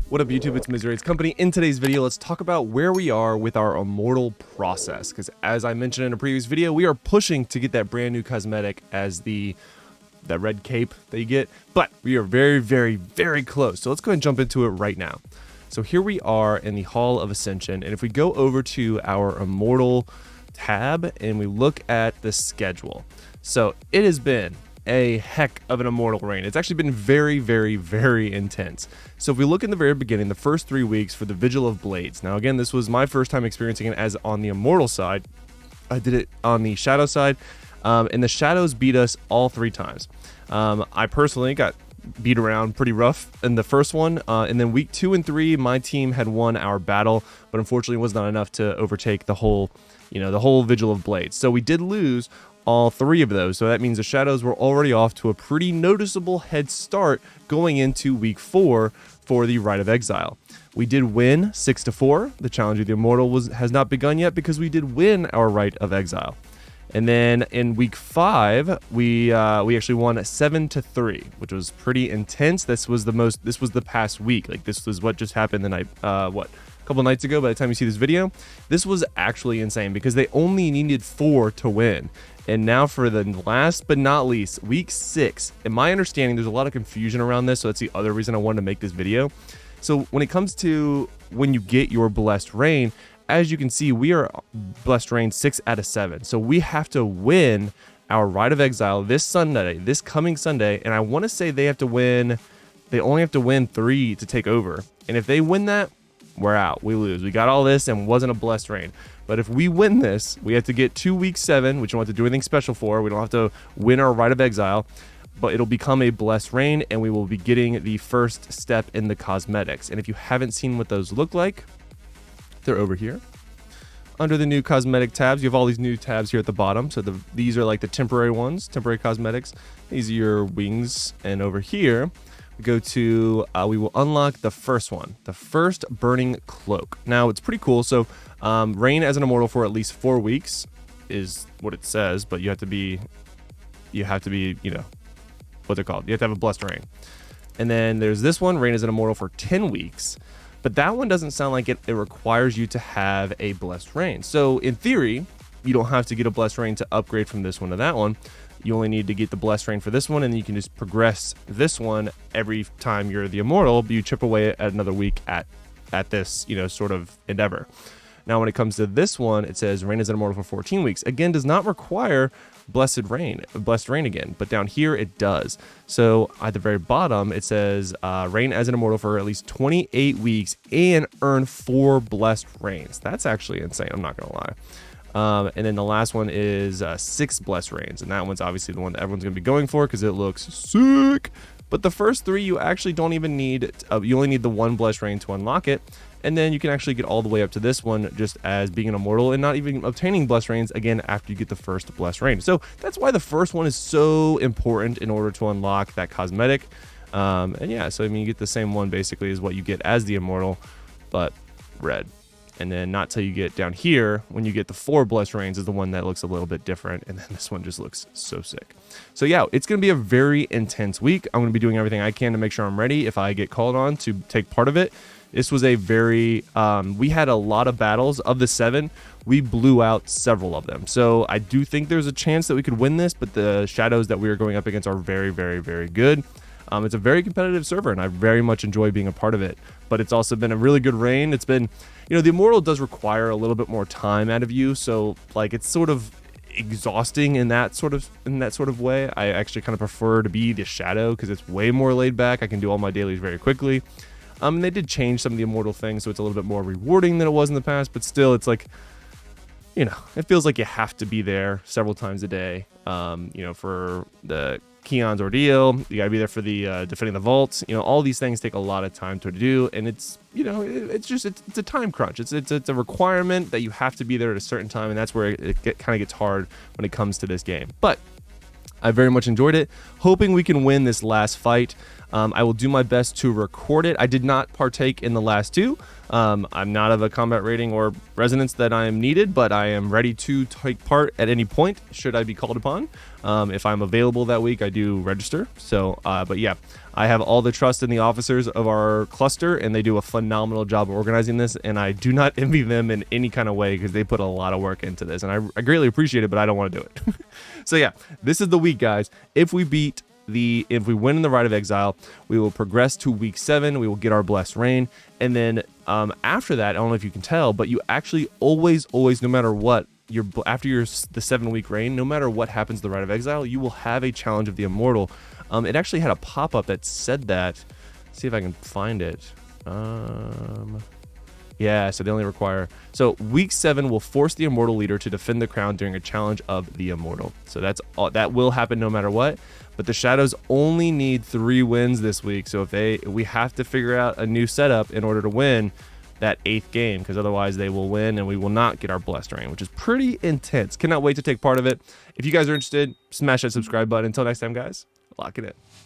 What up YouTube, it's Misery's Company. In today's video, let's talk about where we are with our Immortal process, because as I mentioned in a previous video, we are pushing to get that brand new cosmetic as that red cape that you get, but we are very close. So let's go ahead and jump into it right now. So here we are in the Hall of Ascension, and if we go over to our Immortal tab and we look at the schedule, so it has been a heck of an Immortal reign. It's actually been very intense. So if we look in the very beginning, the first 3 weeks for the Vigil of Blades. Now again, this was my first time experiencing it as on the Immortal side. I did it on the Shadow side, and the Shadows beat us all 3 times. I personally got beat around pretty rough in the first one, and then week 2 and 3, my team had won our battle, but unfortunately it was not enough to overtake the whole Vigil of Blades. So we did lose all 3 of those. So that means the Shadows were already off to a pretty noticeable head start going into week 4 for the Rite of Exile. We did win 6-4. The challenge of the Immortal has not begun yet because we did win our Rite of Exile. And then in week 5, we actually won 7-3, which was pretty intense. This was the past week. Like, this was what just happened the night, a couple nights ago. By the time you see this video, this was actually insane because they only needed 4 to win. And now for the last but not least, week 6, in my understanding, there's a lot of confusion around this, so that's the other reason I wanted to make this video. So when it comes to when you get your Blessed Reign, as you can see, we are Blessed Reign 6 out of 7. So we have to win our Rite of Exile this coming Sunday, and I want to say they only have to win 3 to take over. And if they win that, we're out. We lose. We got all this and wasn't a Blessed Reign. But if we win this, we have to get to week 7, which we don't have to do anything special for. We don't have to win our Rite of Exile, but it'll become a Blessed Reign, and we will be getting the first step in the cosmetics. And if you haven't seen what those look like, they're over here. Under the new cosmetic tabs, you have all these new tabs here at the bottom. So these are like the temporary ones, temporary cosmetics. These are your wings. And over here, we go to, we will unlock the first one, the first Burning Cloak. Now, it's pretty cool. So reign as an Immortal for at least 4 weeks is what it says, but you have to be, what's it called? You have to have a Blessed Reign. And then there's this one, reign as an Immortal for 10 weeks. But that one doesn't sound like it requires you to have a Blessed Reign. So in theory, you don't have to get a Blessed Reign to upgrade from this one to that one. You only need to get the Blessed Reign for this one, and then you can just progress this one every time you're the Immortal, but you chip away at another week at this, sort of endeavor. Now, when it comes to this one, it says reign as an Immortal for 14 weeks. Again, does not require Blessed Reign again, but down here it does. So at the very bottom, it says reign as an Immortal for at least 28 weeks and earn 4 Blessed Reigns. That's actually insane. I'm not gonna lie. And then the last one is 6 Blessed Reigns, and that one's obviously the one that everyone's gonna be going for because it looks sick. But the first 3 you actually don't even need. You only need the 1 Blessed Reign to unlock it. And then you can actually get all the way up to this one just as being an Immortal and not even obtaining Blessed Reigns again after you get the first Blessed Reign. So that's why the first one is so important in order to unlock that cosmetic. And yeah, so I mean, you get the same one basically as what you get as the Immortal, but red. And then not till you get down here, when you get the 4 Blessed Reigns is the one that looks a little bit different. And then this one just looks so sick. So yeah, it's going to be a very intense week. I'm going to be doing everything I can to make sure I'm ready if I get called on to take part of it. This was a very, we had a lot of battles. Of the 7, we blew out several of them. So I do think there's a chance that we could win this, but the Shadows that we are going up against are very good. It's a very competitive server, and I very much enjoy being a part of it. But it's also been a really good reign. It's been, the Immortal does require a little bit more time out of you. So like, it's sort of exhausting in that sort of way. I actually kind of prefer to be the Shadow because it's way more laid back. I can do all my dailies very quickly. And they did change some of the Immortal things, so it's a little bit more rewarding than it was in the past, but still, it's like, it feels like you have to be there several times a day, for the Keon's ordeal. You gotta be there for the defending the vaults. All these things take a lot of time to do, and it's, it's a time crunch. It's a requirement that you have to be there at a certain time, and that's where it kind of gets hard when it comes to this game. But I very much enjoyed it, hoping we can win this last fight. I will do my best to record it. I did not partake in the last 2. I'm not of a combat rating or resonance that I am needed, but I am ready to take part at any point should I be called upon. If I'm available that week, I do register. So, but yeah, I have all the trust in the officers of our cluster, and they do a phenomenal job of organizing this, and I do not envy them in any kind of way because they put a lot of work into this, and I greatly appreciate it, but I don't want to do it. So yeah, this is the week, guys. If we win in the Rite of Exile, we will progress to week 7. We will get our blessed reign, and then after that, I don't know if you can tell, but you actually always, no matter what, after the 7-week reign, no matter what happens to the Rite of Exile, you will have a challenge of the Immortal. It actually had a pop-up that said that. Let's see if I can find it. Yeah, so they only require... So week 7 will force the Immortal leader to defend the crown during a challenge of the Immortal. So that's all, that will happen no matter what. But the Shadows only need 3 wins this week. So we have to figure out a new setup in order to win that 8th game, because otherwise they will win and we will not get our blessed reign, which is pretty intense. Cannot wait to take part of it. If you guys are interested, smash that subscribe button. Until next time, guys, lock it in.